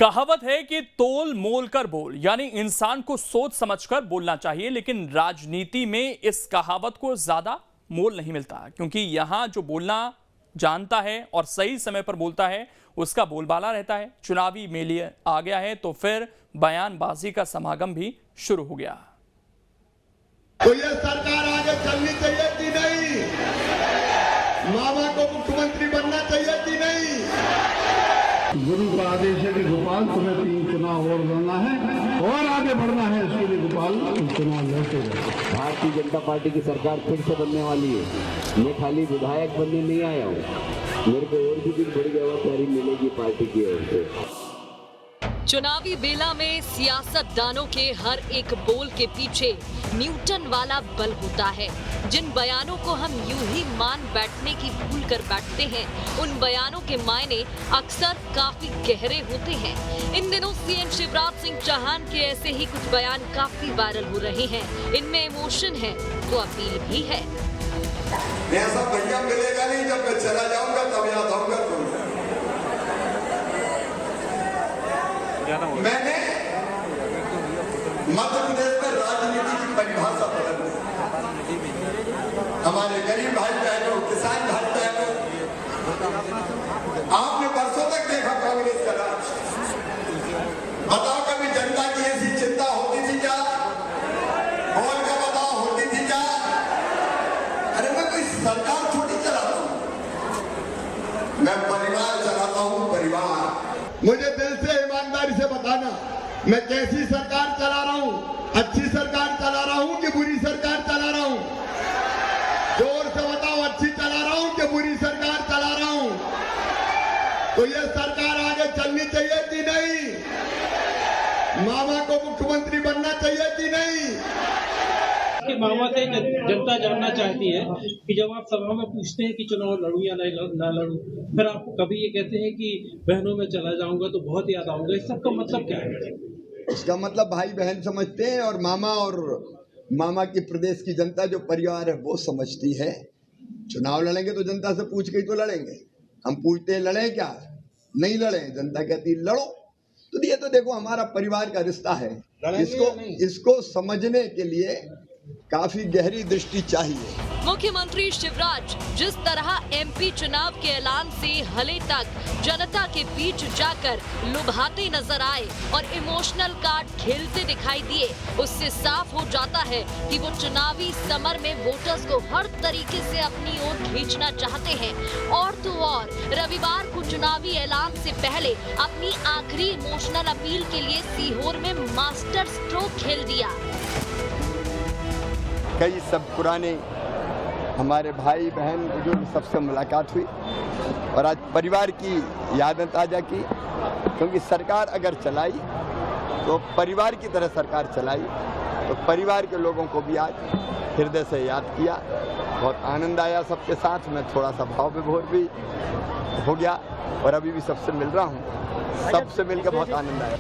कहावत है कि तोल मोल कर बोल, यानी इंसान को सोच समझकर बोलना चाहिए। लेकिन राजनीति में इस कहावत को ज्यादा मोल नहीं मिलता, क्योंकि यहां जो बोलना जानता है और सही समय पर बोलता है उसका बोलबाला रहता है। चुनावी मेले आ गया है तो फिर बयानबाजी का समागम भी शुरू हो गया। तो ये सरकार आगे चलनी चाहिए कि नहीं? मामा को मुख्यमंत्री बनना चाहिए कि नहीं? गुरु का आदेश है कि गोपाल तुम्हें 3 चुनाव और लड़ना है और आगे बढ़ना है, इसके लिए गोपाल चुनाव लड़ते रहे। भारतीय जनता पार्टी की सरकार फिर से बनने वाली है। मैं खाली विधायक बनने नहीं आया हूँ, मेरे को और भी कुछ बड़ी जवाबदारी मिलेगी पार्टी की ओर से। चुनावी बेला में सियासतदानों के हर एक बोल के पीछे न्यूटन वाला बल होता है। जिन बयानों को हम यूं ही मान बैठने की भूल कर बैठते हैं, उन बयानों के मायने अक्सर काफी गहरे होते हैं। इन दिनों सीएम शिवराज सिंह चौहान के ऐसे ही कुछ बयान काफी वायरल हो रहे हैं। इनमें इमोशन है तो अपील भी है। ऐसा भैया मिलेगा नहीं, जब मैं चला जाऊंगा तब याद आऊंगा तुम्हें। मैंने मध्य प्रदेश में राजनीति की परिभाषा बदल दी। हमारे गरीब भाई बहनों, किसान भाई बहनों, आपने वर्षों तक देखा कांग्रेस का राज। बताओ कभी जनता की ऐसी चिंता होती थी क्या? और का बताओ होती थी क्या? अरे मैं कोई सरकार थोड़ी चलाता हूं, मैं परिवार चलाता हूं। परिवार, मुझे दिल से ईमानदारी से बताना, मैं कैसी सरकार चला रहा हूं? अच्छी सरकार चला रहा हूं कि बुरी सरकार चला रहा हूं? जोर से बताओ, अच्छी चला रहा हूं कि बुरी सरकार चला रहा हूं? तो ये सरकार आगे चलनी चाहिए कि नहीं? मामा को मुख्यमंत्री बनना चाहिए कि नहीं? कि मामा से जनता जानना चाहती है कि जब आप सभा में पूछते हैं कि चुनाव लड़ूं या ना लड़ूं, फिर आप कभी ये कहते हैं कि बहनों में चला जाऊंगा तो बहुत याद आऊंगा, इस सब का मतलब क्या है? इसका मतलब भाई बहन समझते हैं और मामा की प्रदेश की जनता जो परिवार है वो समझती है। चुनाव लड़ेंगे तो जनता से पूछ के ही तो लड़ेंगे। हम पूछते हैं लड़े क्या? नहीं लड़े, जनता कहती लड़ो। तो ये तो देखो हमारा परिवार का रिश्ता है, इसको समझने के लिए काफी गहरी दृष्टि चाहिए। मुख्यमंत्री शिवराज जिस तरह एमपी चुनाव के ऐलान से हले तक जनता के बीच जाकर लुभाते नजर आए और इमोशनल कार्ड खेलते दिखाई दिए, उससे साफ हो जाता है कि वो चुनावी समर में वोटर्स को हर तरीके से अपनी ओर खींचना चाहते हैं। और तो और रविवार को चुनावी ऐलान से पहले अपनी आखिरी इमोशनल अपील के लिए सीहोर में मास्टर स्ट्रोक खेल दिया। कई सब पुराने हमारे भाई बहन बुजुर्ग सबसे मुलाकात हुई और आज परिवार की यादें ताजा की, क्योंकि सरकार अगर चलाई तो परिवार की तरह सरकार चलाई। तो परिवार के लोगों को भी आज हृदय से याद किया, बहुत आनंद आया सबके साथ। मैं थोड़ा सा भाव विभोर भी हो गया और अभी भी सबसे मिल रहा हूँ, सबसे मिलकर बहुत आनंद आया।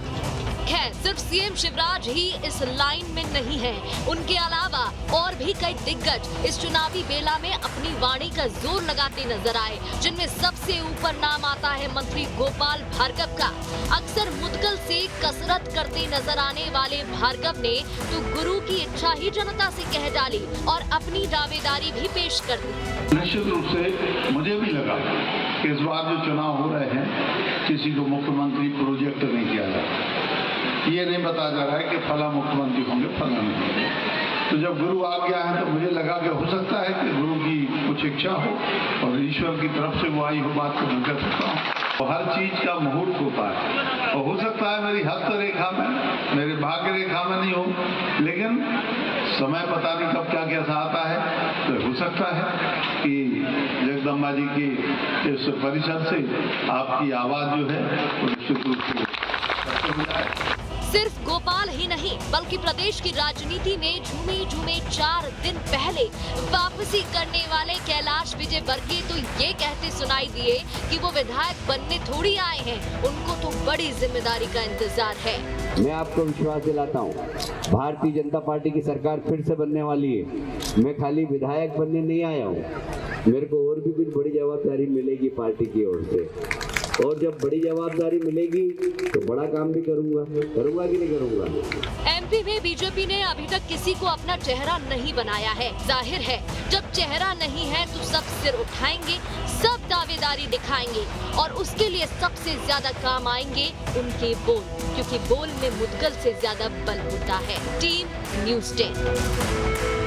खैर, सिर्फ सीएम शिवराज ही इस लाइन में नहीं है, उनके अलावा और भी कई दिग्गज इस चुनावी बेला में अपनी वाणी का जोर लगाते नजर आए, जिनमें सबसे ऊपर नाम आता है मंत्री गोपाल भार्गव का। अक्सर मुद्गल से कसरत करते नजर आने वाले भार्गव ने तो गुरु की इच्छा ही जनता से कह डाली और अपनी दावेदारी भी पेश कर दी। निश्चित रूप से मुझे भी लगा कि इस बार जो चुनाव हो रहे हैं किसी को मुख्यमंत्री प्रोजेक्ट नहीं किया जाता, ये नहीं बताया जा रहा है कि फला मुख्यमंत्री होंगे फला नहीं। तो जब गुरु आ गया है तो मुझे लगा कि हो सकता है कि गुरु की कुछ इच्छा हो और ईश्वर की तरफ से वो आई हो, बात को मैं कह सकता हूँ। तो हर चीज का मुहूर्त होता है और हो सकता है मेरी हस्त रेखा में, मेरे भाग्य रेखा में नहीं हो, लेकिन समय पता नहीं कब क्या कैसा आता है। तो हो सकता है कि जगदम्बा जी की इस परिषद से आपकी आवाज जो है वो निश्चित रूप से सिर्फ गोपाल ही नहीं बल्कि प्रदेश की राजनीति में झूमे 4 दिन पहले वापसी करने वाले कैलाश विजयवर्गीय तो ये कहते सुनाई दिए कि वो विधायक बनने थोड़ी आए हैं, उनको तो बड़ी जिम्मेदारी का इंतजार है। मैं आपको विश्वास दिलाता हूँ, भारतीय जनता पार्टी की सरकार फिर से बनने वाली है। मैं खाली विधायक बनने नहीं आया हूँ, मेरे को और भी कुछ बड़ी जवाबदारी मिलेगी पार्टी की ओर से। और जब बड़ी जवाबदारी मिलेगी तो बड़ा काम भी करूंगा कि नहीं करूंगा। एमपी में बीजेपी ने अभी तक किसी को अपना चेहरा नहीं बनाया है। जाहिर है जब चेहरा नहीं है तो सब सिर उठाएंगे, सब दावेदारी दिखाएंगे और उसके लिए सबसे ज्यादा काम आएंगे उनके बोल, क्योंकि बोल में मुद्गल से ज्यादा बल होता है। Team news 10।